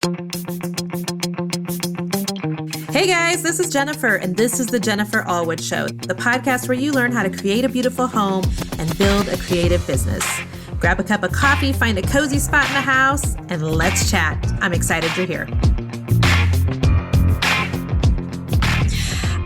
Hey guys, this is Jennifer, and this is the Jennifer Allwood Show, the podcast where you learn how to create a beautiful home and build a creative business. Grab a cup of coffee, find a cozy spot in the house, and let's chat. I'm excited you're here.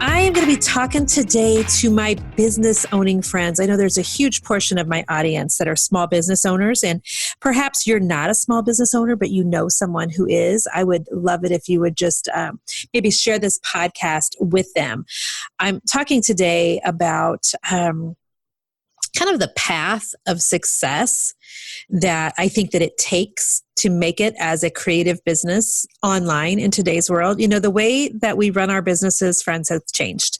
I am going to be talking today to my business owning friends. I know there's a huge portion of my audience that are small business owners, and perhaps you're not a small business owner, but you know someone who is. I would love it if you would just maybe share this podcast with them. I'm talking today about kind of the path of success that I think that it takes to make it as a creative business online in today's world. You know, the way that we run our businesses, friends, has changed.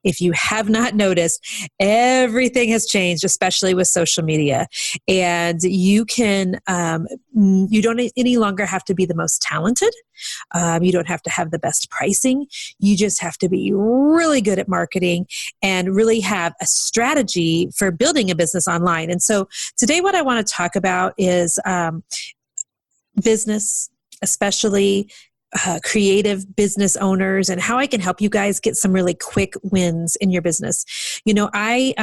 If you have not noticed, everything has changed, especially with social media. And you can, you don't any longer have to be the most talented. You don't have to have the best pricing. You just have to be really good at marketing and really have a strategy for building a business online. And so today what I want to talk about is business, especially creative business owners, and how I can help you guys get some really quick wins in your business. You know, I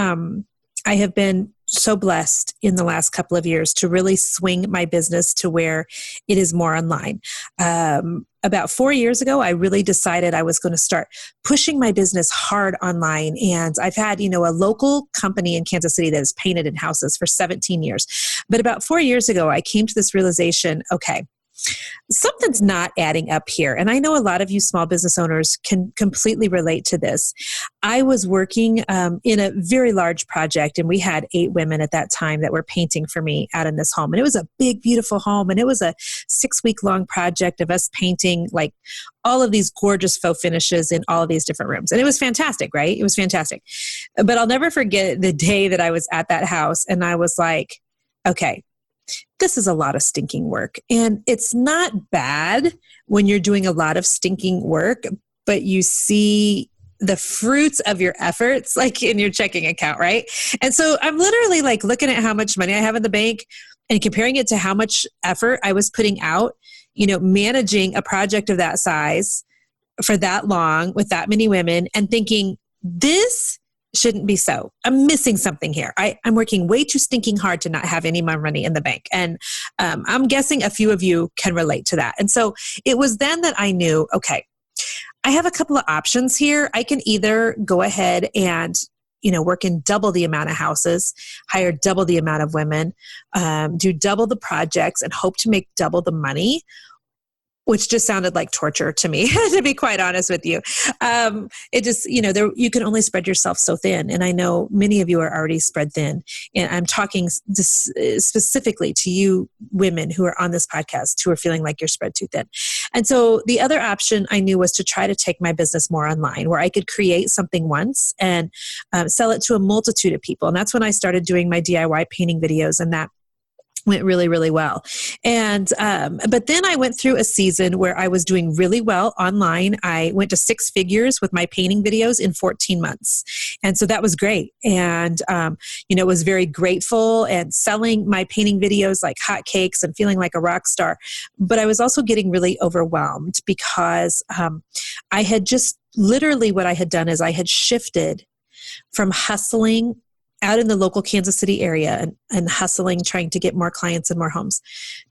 have been so blessed in the last couple of years to really swing my business to where it is more online. About 4 years ago, I really decided I was going to start pushing my business hard online. And I've had, you know, a local company in Kansas City that has painted in houses for 17 years. But about 4 years ago, I came to this realization, okay, something's not adding up here. And I know a lot of you small business owners can completely relate to this. I was working in a very large project, and we had 8 women at that time that were painting for me out in this home. And it was a big, beautiful home. And it was a 6-week-long project of us painting like all of these gorgeous faux finishes in all of these different rooms. And it was fantastic, right? It was fantastic. But I'll never forget the day that I was at that house, and I was like, okay, this is a lot of stinking work. And it's not bad when you're doing a lot of stinking work, but you see the fruits of your efforts, like in your checking account, right? And so I'm literally like looking at how much money I have in the bank and comparing it to how much effort I was putting out, you know, managing a project of that size for that long with that many women, and thinking, this shouldn't be so. I'm missing something here. I'm working way too stinking hard to not have any more money in the bank. And I'm guessing a few of you can relate to that. And so it was then that I knew, okay, I have a couple of options here. I can either go ahead and, you know, work in double the amount of houses, hire double the amount of women, do double the projects, and hope to make double the money, which just sounded like torture to me, to be quite honest with you. It just, you know, you can only spread yourself so thin. And I know many of you are already spread thin. And I'm talking specifically to you women who are on this podcast who are feeling like you're spread too thin. And so the other option I knew was to try to take my business more online, where I could create something once and sell it to a multitude of people. And that's when I started doing my DIY painting videos, and that went really, really well. And, but then I went through a season where I was doing really well online. I went to 6 figures with my painting videos in 14 months. And so that was great. And, you know, was very grateful and selling my painting videos like hotcakes and feeling like a rock star. But I was also getting really overwhelmed because I had just literally what I had done is I had shifted from hustling out in the local Kansas City area and hustling, trying to get more clients and more homes,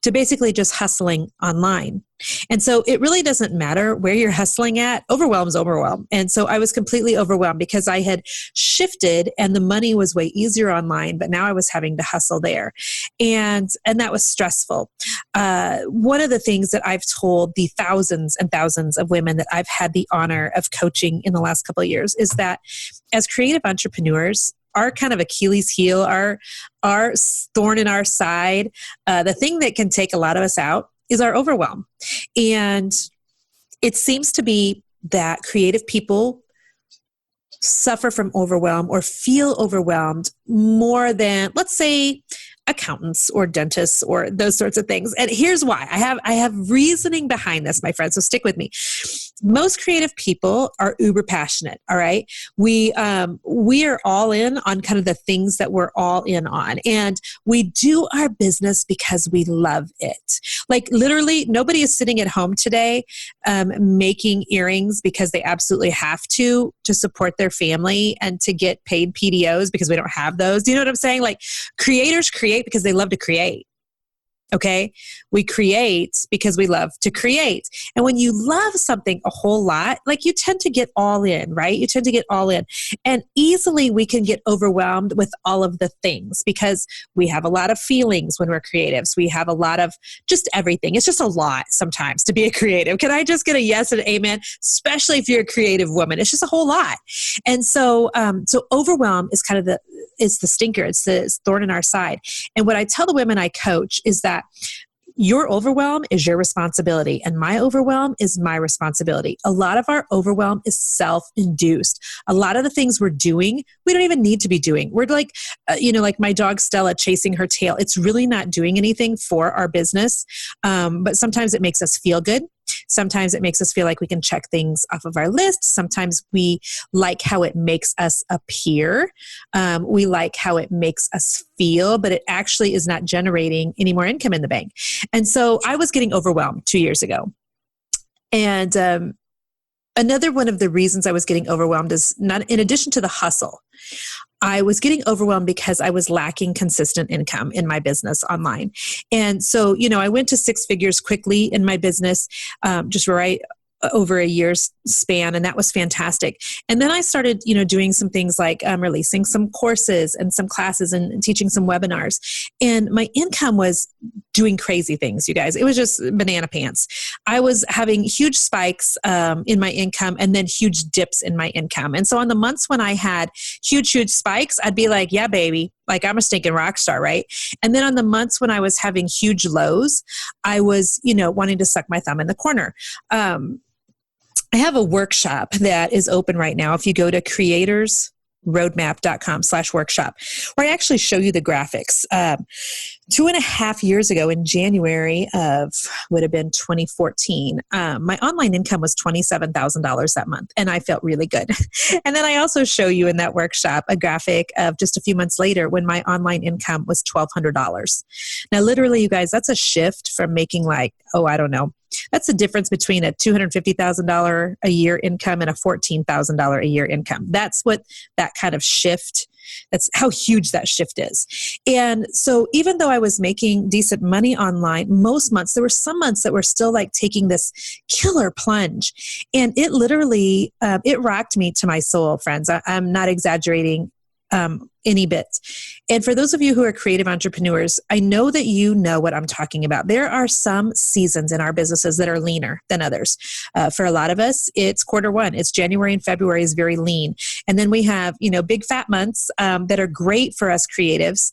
to basically just hustling online. And so it really doesn't matter where you're hustling at. Overwhelm's overwhelm. And so I was completely overwhelmed because I had shifted and the money was way easier online, but now I was having to hustle there. And that was stressful. One of the things that I've told the thousands and thousands of women that I've had the honor of coaching in the last couple of years is that as creative entrepreneurs, our kind of Achilles heel, our thorn in our side, the thing that can take a lot of us out is our overwhelm. And it seems to be that creative people suffer from overwhelm or feel overwhelmed more than, let's say, accountants or dentists or those sorts of things. And here's why. I have reasoning behind this, my friends, so stick with me. most creative people are uber passionate. All right. We are all in on kind of the things that we're all in on. And we do our business because we love it. Like literally nobody is sitting at home today, making earrings because they absolutely have to support their family and to get paid PDOs because we don't have those. Do you know what I'm saying? Like creators create because they love to create. Okay. We create because we love to create. And when you love something a whole lot, like you tend to get all in, right? You tend to get all in. And easily we can get overwhelmed with all of the things because we have a lot of feelings when we're creatives. We have a lot of just everything. It's just a lot sometimes to be a creative. Can I just get a yes and amen? Especially if you're a creative woman. It's just a whole lot. And so overwhelm is kind of it's the stinker. It's the thorn in our side. And what I tell the women I coach is that your overwhelm is your responsibility and my overwhelm is my responsibility. A lot of our overwhelm is self-induced. A lot of the things we're doing, we don't even need to be doing. We're like, like my dog Stella chasing her tail. It's really not doing anything for our business. But sometimes it makes us feel good. Sometimes it makes us feel like we can check things off of our list. Sometimes we like how it makes us appear. We like how it makes us feel, but it actually is not generating any more income in the bank. And so I was getting overwhelmed 2 years ago. And another one of the reasons I was getting overwhelmed is not in addition to the hustle. I was getting overwhelmed because I was lacking consistent income in my business online. And so, I went to six figures quickly in my business, just right over a year's span. And that was fantastic. And then I started, doing some things like releasing some courses and some classes and teaching some webinars. And my income was doing crazy things, you guys. It was just banana pants. I was having huge spikes in my income and then huge dips in my income. And so on the months when I had huge spikes, I'd be like, yeah, baby, like I'm a stinking rock star, right? And then on the months when I was having huge lows, I was, wanting to suck my thumb in the corner. I have a workshop that is open right now. If you go to creatorsroadmap.com/workshop, where I actually show you the graphics. 2.5 years ago in January of would have been 2014, my online income was $27,000 that month. And I felt really good. And then I also show you in that workshop a graphic of just a few months later when my online income was $1,200. Now, literally, you guys, that's a shift from making like, I don't know. That's the difference between a $250,000 a year income and a $14,000 a year income. That's what that kind of shift, that's how huge that shift is. And so even though I was making decent money online, most months, there were some months that were still like taking this killer plunge. And it literally, it rocked me to my soul, friends. I'm not exaggerating any bit. And for those of you who are creative entrepreneurs, I know that you know what I'm talking about. There are some seasons in our businesses that are leaner than others. For a lot of us, it's Q1. It's January and February is very lean. And then we have, big fat months that are great for us creatives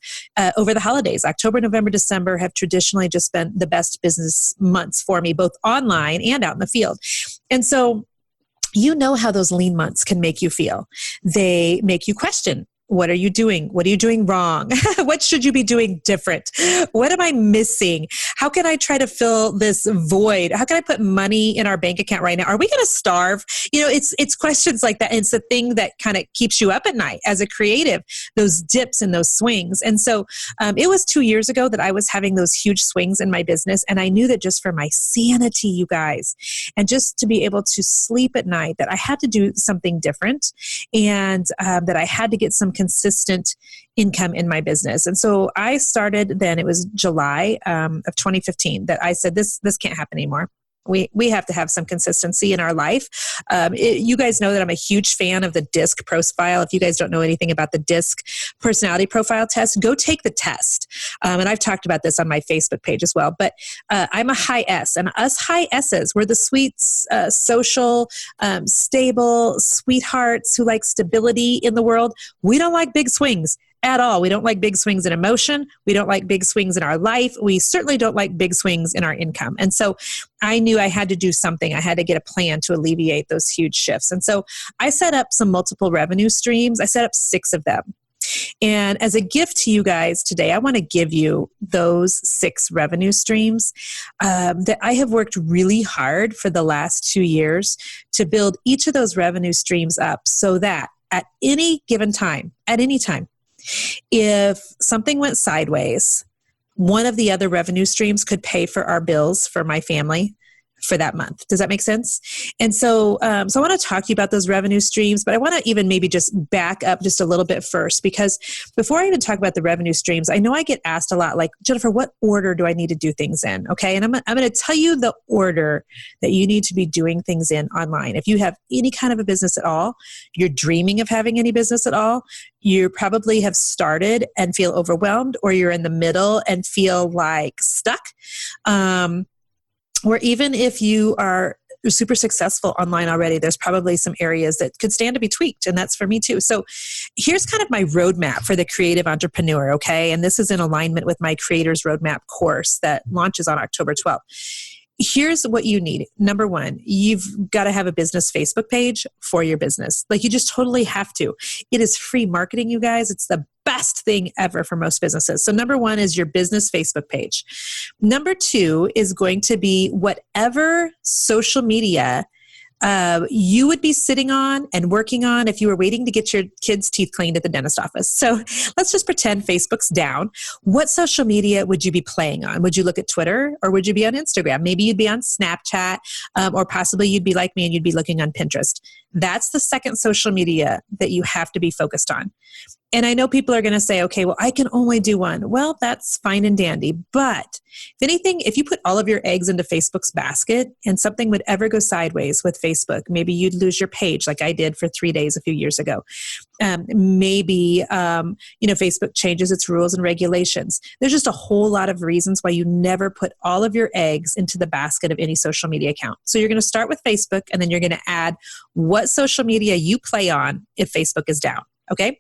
over the holidays. October, November, December have traditionally just been the best business months for me, both online and out in the field. And so you know how those lean months can make you feel. They make you question, what are you doing? What are you doing wrong? What should you be doing different? What am I missing? How can I try to fill this void? How can I put money in our bank account right now? Are we going to starve? It's questions like that. And it's the thing that kind of keeps you up at night as a creative, those dips and those swings. And so it was 2 years ago that I was having those huge swings in my business. And I knew that just for my sanity, you guys, and just to be able to sleep at night, that I had to do something different and that I had to get some consistent income in my business. And so I started then, it was July of 2015 that I said, this can't happen anymore. We have to have some consistency in our life. You guys know that I'm a huge fan of the DISC profile. If you guys don't know anything about the DISC personality profile test, go take the test. And I've talked about this on my Facebook page as well. But I'm a high S, and us high S's, we're the sweet, social, stable sweethearts who like stability in the world. We don't like big swings at all. We don't like big swings in emotion. We don't like big swings in our life. We certainly don't like big swings in our income. And so I knew I had to do something. I had to get a plan to alleviate those huge shifts. And so I set up some multiple revenue streams. I set up 6 of them. And as a gift to you guys today, I want to give you those 6 revenue streams that I have worked really hard for the last 2 years to build each of those revenue streams up so that at any given time, at any time, if something went sideways, one of the other revenue streams could pay for our bills for my family for that month. Does that make sense? And so I want to talk to you about those revenue streams, but I want to even maybe just back up just a little bit first, because before I even talk about the revenue streams, I know I get asked a lot, like, Jennifer, what order do I need to do things in? Okay. And I'm going to tell you the order that you need to be doing things in online. If you have any kind of a business at all, you're dreaming of having any business at all, you probably have started and feel overwhelmed, or you're in the middle and feel like stuck. Or even if you are super successful online already, there's probably some areas that could stand to be tweaked. And that's for me too. So here's kind of my roadmap for the creative entrepreneur. Okay. And this is in alignment with my Creators Roadmap course that launches on October 12th. Here's what you need. Number 1, you've got to have a business Facebook page for your business. Like, you just totally have to. It is free marketing, you guys. It's the best thing ever for most businesses. So number 1 is your business Facebook page. Number 2 is going to be whatever social media you would be sitting on and working on if you were waiting to get your kids' teeth cleaned at the dentist office. So let's just pretend Facebook's down. What social media would you be playing on? Would you look at Twitter, or would you be on Instagram? Maybe you'd be on Snapchat, or possibly you'd be like me and you'd be looking on Pinterest. That's the second social media that you have to be focused on. And I know people are going to say, okay, well, I can only do one. Well, that's fine and dandy. But if anything, if you put all of your eggs into Facebook's basket and something would ever go sideways with Facebook, maybe you'd lose your page like I did for 3 days a few years ago. Maybe Facebook changes its rules and regulations. There's just a whole lot of reasons why you never put all of your eggs into the basket of any social media account. So you're going to start with Facebook, and then you're going to add what social media you play on if Facebook is down. Okay.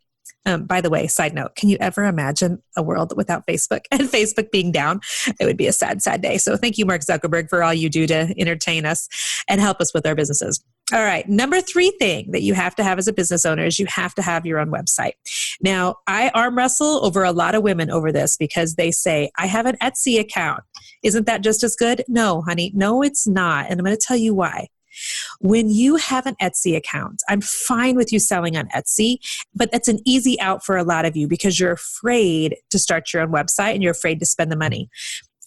By the way, side note, can you ever imagine a world without Facebook and Facebook being down? It would be a sad, sad day. So thank you, Mark Zuckerberg, for all you do to entertain us and help us with our businesses. All right. Number 3 thing that you have to have as a business owner is you have to have your own website. Now, I arm wrestle over a lot of women over this because they say, I have an Etsy account. Isn't that just as good? No, honey. No, it's not. And I'm going to tell you why. When you have an Etsy account, I'm fine with you selling on Etsy, but that's an easy out for a lot of you because you're afraid to start your own website and you're afraid to spend the money.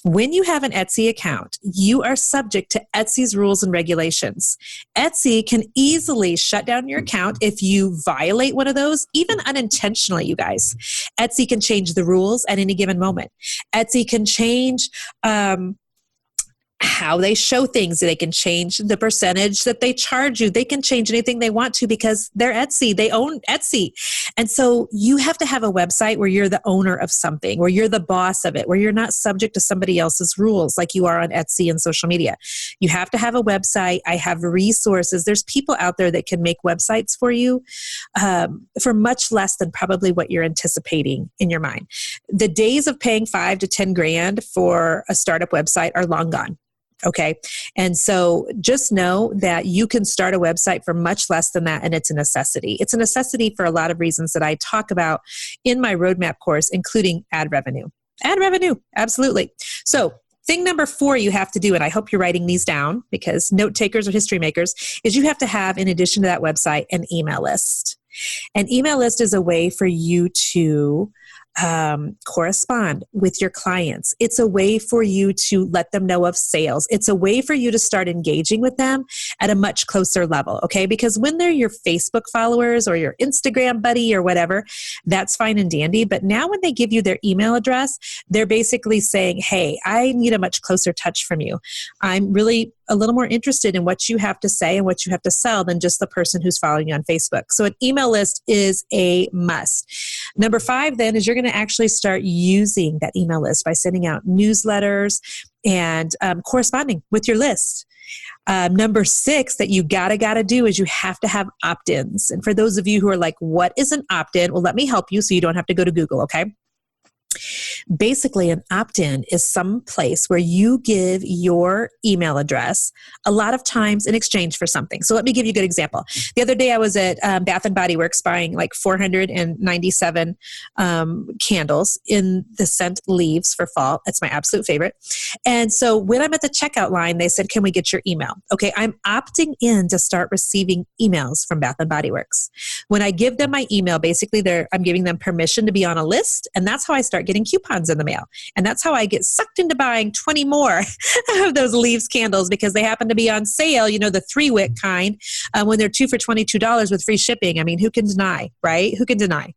When you have an Etsy account, you are subject to Etsy's rules and regulations. Etsy can easily shut down your account if you violate one of those, even unintentionally, you guys. Etsy can change the rules at any given moment. Etsy can change how they show things. They can change the percentage that they charge you. They can change anything they want to because they're Etsy. They own Etsy. And so you have to have a website where you're the owner of something, where you're the boss of it, where you're not subject to somebody else's rules like you are on Etsy and social media. You have to have a website. I have resources. There's people out there that can make websites for you for much less than probably what you're anticipating in your mind. The days of paying $5 to $10,000 for a startup website are long gone. Okay. And so just know that you can start a website for much less than that. And it's a necessity. It's a necessity for a lot of reasons that I talk about in my roadmap course, including ad revenue. Ad revenue. Absolutely. So thing number 4 you have to do, and I hope you're writing these down because note takers or history makers, is you have to have, in addition to that website, an email list. An email list is a way for you to correspond with your clients. It's a way for you to let them know of sales. It's a way for you to start engaging with them at a much closer level, okay? Because when they're your Facebook followers or your Instagram buddy or whatever, that's fine and dandy. But now when they give you their email address, they're basically saying, hey, I need a much closer touch from you. I'm really a little more interested in what you have to say and what you have to sell than just the person who's following you on Facebook. So an email list is a must. Number 5 then is you're going to actually start using that email list by sending out newsletters and corresponding with your list. Number 6 that you gotta do is you have to have opt-ins. And for those of you who are like, what is an opt-in? Well, let me help you so you don't have to go to Google, okay? Basically, an opt-in is some place where you give your email address a lot of times in exchange for something. So let me give you a good example. The other day I was at Bath and Body Works buying like 497 candles in the scent Leaves for fall. It's my absolute favorite. And so when I'm at the checkout line, they said, can we get your email? Okay, I'm opting in to start receiving emails from Bath and Body Works. When I give them my email, basically I'm giving them permission to be on a list, and that's how I start getting coupons in the mail. And that's how I get sucked into buying 20 more of those Leaves candles because they happen to be on sale, the 3-wick kind, when they're 2 for $22 with free shipping. I mean, who can deny, right? Who can deny?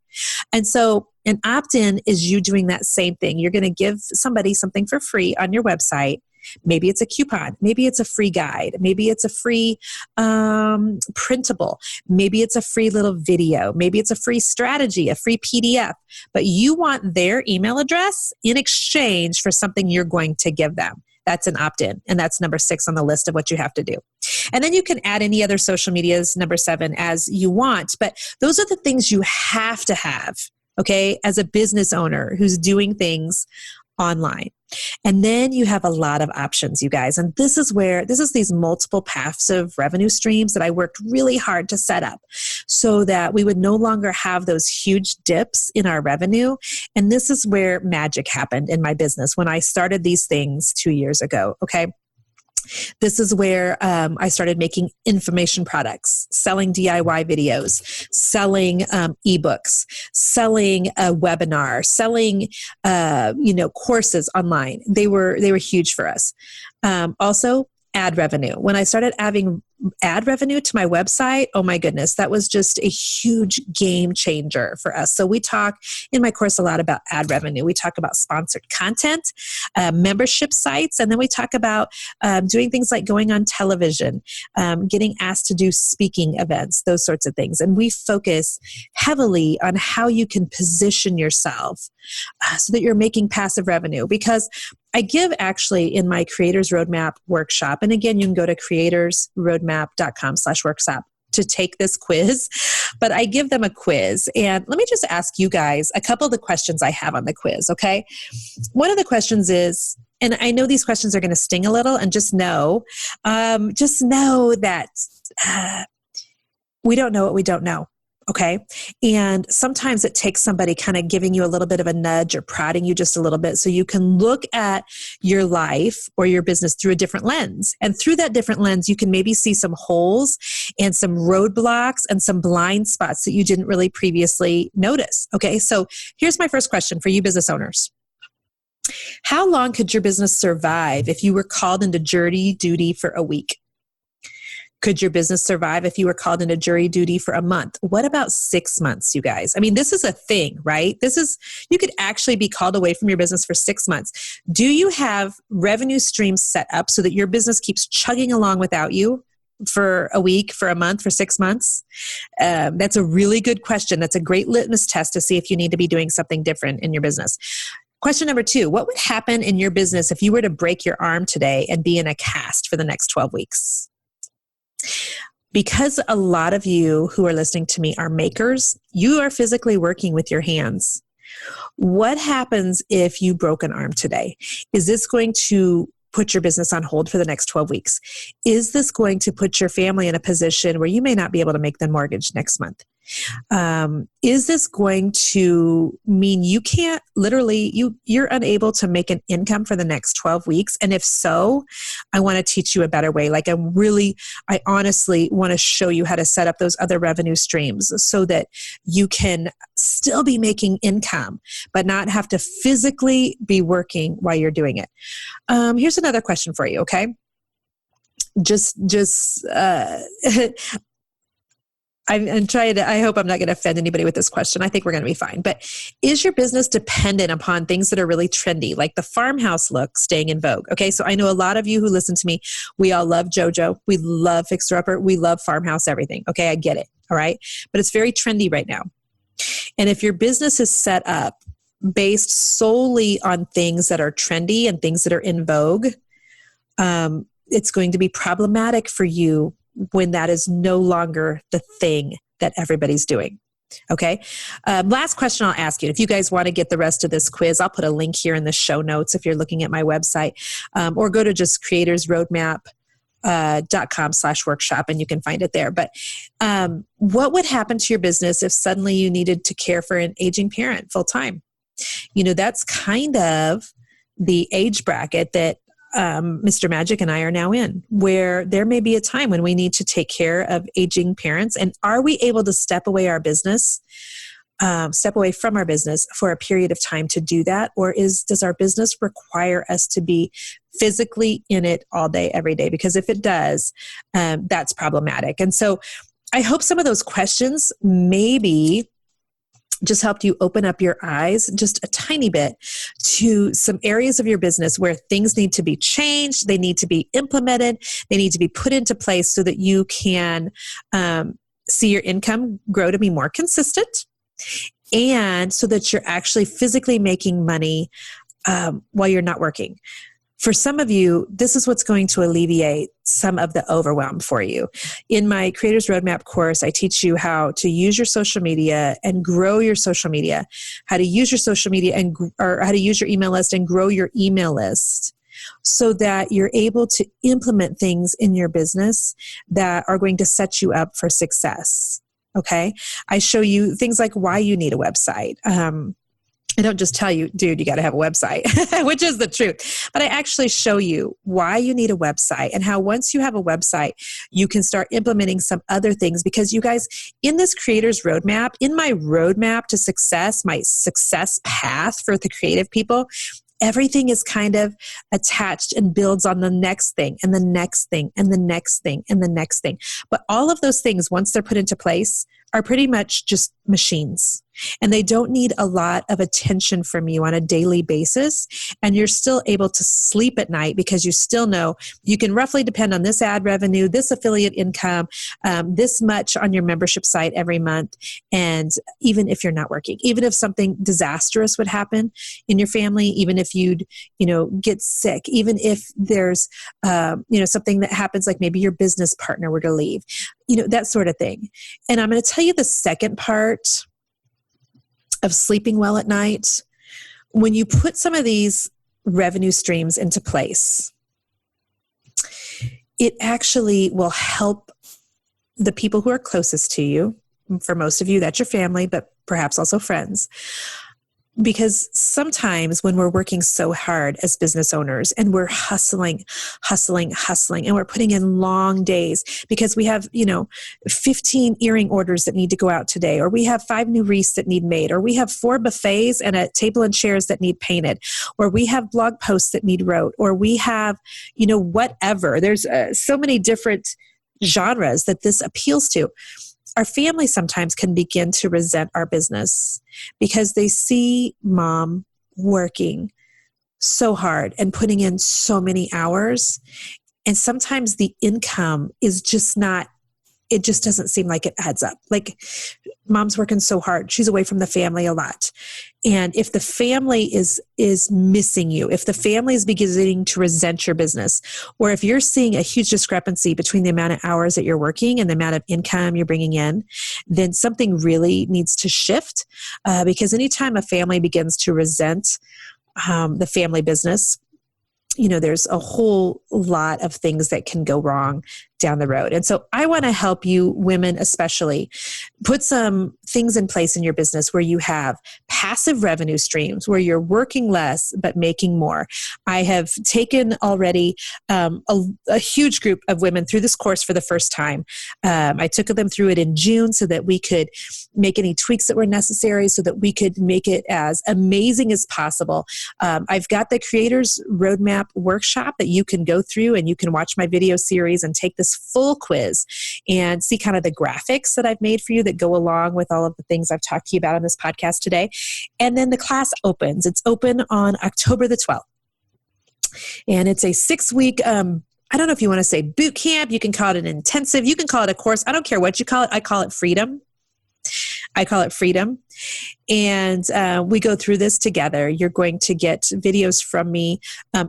And so an opt-in is you doing that same thing. You're going to give somebody something for free on your website. Maybe it's a coupon. Maybe it's a free guide. Maybe it's a free printable. Maybe it's a free little video. Maybe it's a free strategy, a free PDF. But you want their email address in exchange for something you're going to give them. That's an opt-in. And that's number 6 on the list of what you have to do. And then you can add any other social medias, number 7, as you want. But those are the things you have to have, okay, as a business owner who's doing things online. And then you have a lot of options, you guys. And this is these multiple paths of revenue streams that I worked really hard to set up so that we would no longer have those huge dips in our revenue. And this is where magic happened in my business when I started these things 2 years ago. Okay. This is where I started making information products, selling DIY videos, selling ebooks, selling a webinar, selling courses online. They were huge for us. Also, ad revenue. When I started adding ad revenue to my website, oh my goodness, that was just a huge game changer for us. So we talk in my course a lot about ad revenue. We talk about sponsored content, membership sites, and then we talk about doing things like going on television, getting asked to do speaking events, those sorts of things. And we focus heavily on how you can position yourself so that you're making passive revenue. Because I give actually in my Creators Roadmap workshop, and again, you can go to creatorsroadmap.com/workshop to take this quiz, but I give them a quiz. And let me just ask you guys a couple of the questions I have on the quiz, okay? One of the questions is, and I know these questions are going to sting a little, and just know that we don't know what we don't know. Okay. And sometimes it takes somebody kind of giving you a little bit of a nudge or prodding you just a little bit so you can look at your life or your business through a different lens. And through that different lens, you can maybe see some holes and some roadblocks and some blind spots that you didn't really previously notice. Okay. So here's my first question for you business owners. How long could your business survive if you were called into jury duty for a week? Could your business survive if you were called into jury duty for a month? What about 6 months, you guys? I mean, this is a thing, right? You could actually be called away from your business for 6 months. Do you have revenue streams set up so that your business keeps chugging along without you for a week, for a month, for 6 months? That's a really good question. That's a great litmus test to see if you need to be doing something different in your business. Question number 2, what would happen in your business if you were to break your arm today and be in a cast for the next 12 weeks? Because a lot of you who are listening to me are makers, you are physically working with your hands. What happens if you broke an arm today? Is this going to put your business on hold for the next 12 weeks? Is this going to put your family in a position where you may not be able to make the mortgage next month? Is this going to mean you can't you're unable to make an income for the next 12 weeks? And if so, I want to teach you a better way. Like I honestly want to show you how to set up those other revenue streams so that you can still be making income, but not have to physically be working while you're doing it. Here's another question for you. Okay. I'm trying to, I hope I'm not going to offend anybody with this question. I think we're going to be fine. But is your business dependent upon things that are really trendy, like the farmhouse look staying in vogue? Okay, so I know a lot of you who listen to me, we all love JoJo. We love Fixer Upper. We love farmhouse everything. Okay, I get it. All right. But it's very trendy right now. And if your business is set up based solely on things that are trendy and things that are in vogue, it's going to be problematic for you when that is no longer the thing that everybody's doing. Okay. Last question I'll ask you. If you guys want to get the rest of this quiz, I'll put a link here in the show notes if you're looking at my website, or go to just creatorsroadmap.com/workshop and you can find it there. But what would happen to your business if suddenly you needed to care for an aging parent full time? That's kind of the age bracket that Mr. Magic and I are now in, where there may be a time when we need to take care of aging parents. And are we able to step away from our business for a period of time to do that? Or does our business require us to be physically in it all day, every day? Because if it does, that's problematic. And so I hope some of those questions maybe just helped you open up your eyes just a tiny bit to some areas of your business where things need to be changed, they need to be implemented, they need to be put into place so that you can see your income grow to be more consistent, and so that you're actually physically making money while you're not working. For some of you, this is what's going to alleviate some of the overwhelm for you. In my Creators Roadmap course, I teach you how to use your social media and grow your social media, how to use your social media or how to use your email list and grow your email list so that you're able to implement things in your business that are going to set you up for success. Okay? I show you things like why you need a website. I don't just tell you, dude, you got to have a website, which is the truth. But I actually show you why you need a website and how once you have a website, you can start implementing some other things. Because you guys, in this Creators Roadmap, in my roadmap to success, my success path for the creative people, everything is kind of attached and builds on the next thing and the next thing and the next thing and the next thing. But all of those things, once they're put into place, are pretty much just machines. And they don't need a lot of attention from you on a daily basis. And you're still able to sleep at night because you still know you can roughly depend on this ad revenue, this affiliate income, this much on your membership site every month. And even if you're not working, even if something disastrous would happen in your family, even if you'd, get sick, even if there's, something that happens, like maybe your business partner were to leave, that sort of thing. And I'm going to tell you the second part of sleeping well at night. When you put some of these revenue streams into place, it actually will help the people who are closest to you. For most of you, that's your family, but perhaps also friends. Because sometimes when we're working so hard as business owners and we're hustling, and we're putting in long days because we have, 15 earring orders that need to go out today, or we have 5 new wreaths that need made, or we have 4 buffets and a table and chairs that need painted, or we have blog posts that need wrote, or we have, whatever. There's so many different genres that this appeals to. Our family sometimes can begin to resent our business because they see mom working so hard and putting in so many hours. And sometimes the income is just not, it just doesn't seem like it adds up. Like, mom's working so hard. She's away from the family a lot. And if the family is missing you, if the family is beginning to resent your business, or if you're seeing a huge discrepancy between the amount of hours that you're working and the amount of income you're bringing in, then something really needs to shift. Because anytime a family begins to resent the family business, there's a whole lot of things that can go wrong down the road. And so I want to help you, women especially, put some things in place in your business where you have passive revenue streams, where you're working less but making more. I have taken already a huge group of women through this course for the first time. I took them through it in June so that we could make any tweaks that were necessary so that we could make it as amazing as possible. I've got the Creators Roadmap workshop that you can go through, and you can watch my video series and take this full quiz and see kind of the graphics that I've made for you that go along with all of the things I've talked to you about on this podcast today. And then the class opens. It's open on October the 12th. And it's a 6-week, I don't know if you want to say boot camp. You can call it an intensive. You can call it a course. I don't care what you call it. I call it freedom. And we go through this together. You're going to get videos from me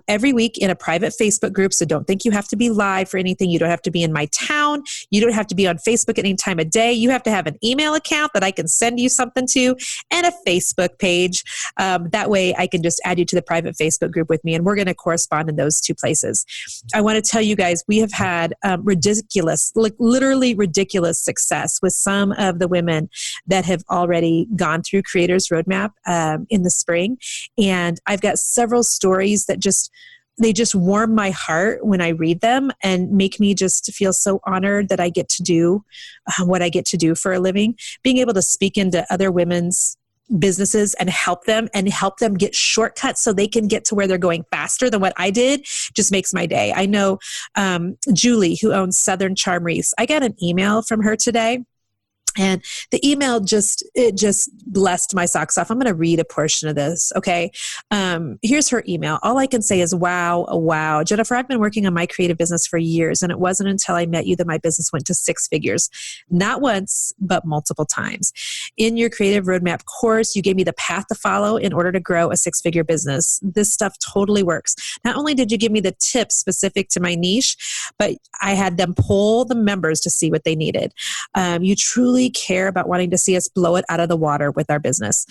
every week in a private Facebook group. So don't think you have to be live for anything. You don't have to be in my town. You don't have to be on Facebook at any time of day. You have to have an email account that I can send you something to and a Facebook page. That way I can just add you to the private Facebook group with me, and we're going to correspond in those two places. I want to tell you guys, we have had ridiculous, like literally ridiculous success with some of the women that have already gone through Creators Roadmap in the spring. And I've got several stories that they just warm my heart when I read them and make me just feel so honored that I get to do what I get to do for a living. Being able to speak into other women's businesses and help them get shortcuts so they can get to where they're going faster than what I did just makes my day. I know Julie, who owns Southern Charm Wreaths, I got an email from her today. And the email just blessed my socks off. I'm going to read a portion of this. Okay. Here's her email. All I can say is, wow. Jennifer, I've been working on my creative business for years, and it wasn't until I met you that my business went to 6 figures. Not once, but multiple times. In your Creative Roadmap course, you gave me the path to follow in order to grow a 6-figure business. This stuff totally works. Not only did you give me the tips specific to my niche, but I had them poll the members to see what they needed. You truly care about wanting to see us blow it out of the water with our business.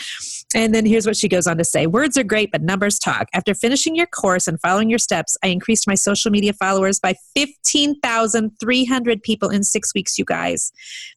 And then here's what she goes on to say. Words are great, but numbers talk. After finishing your course and following your steps, I increased my social media followers by 15,300 people in 6 weeks, you guys.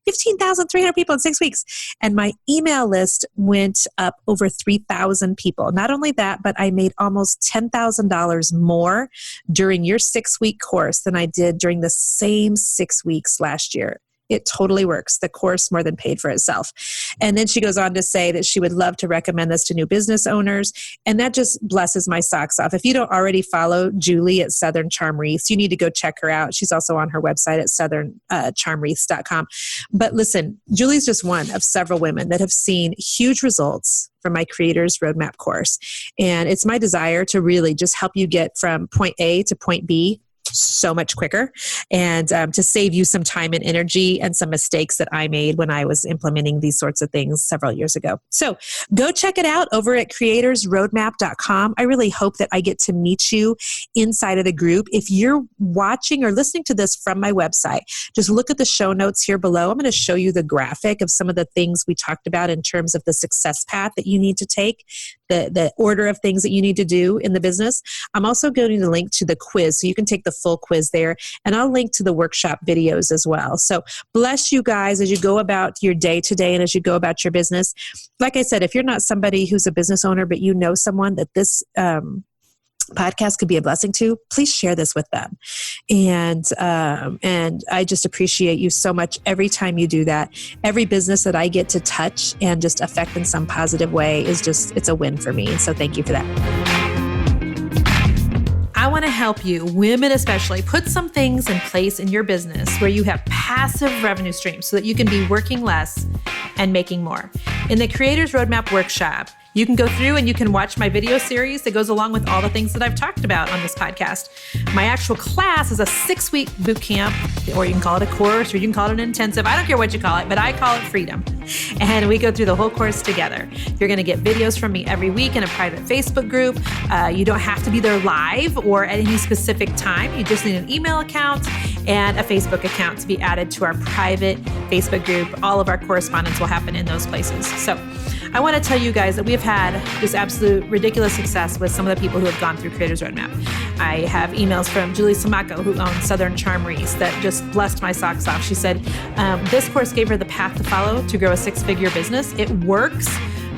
15,300 people in 6 weeks. And my email list went up over 3,000 people. Not only that, but I made almost $10,000 more during your 6-week course than I did during the same 6 weeks last year. It totally works. The course more than paid for itself. And then she goes on to say that she would love to recommend this to new business owners. And that just blesses my socks off. If you don't already follow Julie at Southern Charm Wreaths, you need to go check her out. She's also on her website at southern-charmwreaths.com. But listen, Julie's just one of several women that have seen huge results from my Creators Roadmap course. And it's my desire to really just help you get from point A to point B so much quicker, and to save you some time and energy and some mistakes that I made when I was implementing these sorts of things several years ago. So go check it out over at creatorsroadmap.com. I really hope that I get to meet you inside of the group. If you're watching or listening to this from my website, just look at the show notes here below. I'm going to show you the graphic of some of the things we talked about in terms of the success path that you need to take, the order of things that you need to do in the business. I'm also going to link to the quiz, so you can take the full quiz there, and I'll link to the workshop videos as well. So bless you guys as you go about your day today and as you go about your business. Like I said, if you're not somebody who's a business owner, but you know someone that this podcast could be a blessing to, please share this with them. And I just appreciate you so much every time you do that. Every business that I get to touch and just affect in some positive way is just, it's a win for me. And so thank you for that. I want to help you, women especially, put some things in place in your business where you have passive revenue streams so that you can be working less and making more. In the Creators Roadmap Workshop, you can go through and you can watch my video series that goes along with all the things that I've talked about on this podcast. My actual class is a 6-week boot camp, or you can call it a course, or you can call it an intensive. I don't care what you call it, but I call it freedom. And we go through the whole course together. You're going to get videos from me every week in a private Facebook group. You don't have to be there live or at any specific time. You just need an email account and a Facebook account to be added to our private Facebook group. All of our correspondence will happen in those places. So I want to tell you guys that we have had this absolute ridiculous success with some of the people who have gone through Creators Roadmap. I have emails from Julie Samako, who owns Southern Charm Wreaths, that just blessed my socks off. She said this course gave her the path to follow to grow a 6-figure business. It works.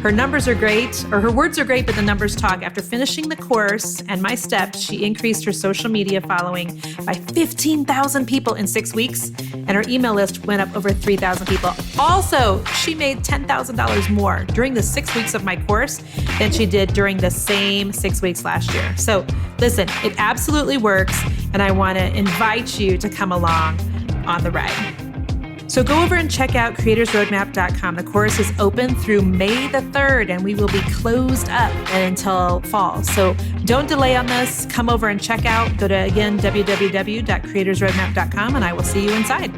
Her numbers are great, or her words are great, but the numbers talk. After finishing the course and my steps, she increased her social media following by 15,000 people in 6 weeks, and her email list went up over 3,000 people. Also, she made $10,000 more during the 6 weeks of my course than she did during the same 6 weeks last year. So listen, it absolutely works, and I want to invite you to come along on the ride. So go over and check out creatorsroadmap.com. The course is open through May the 3rd, and we will be closed up until fall. So don't delay on this. Come over and check out. Go to, again, www.creatorsroadmap.com, and I will see you inside.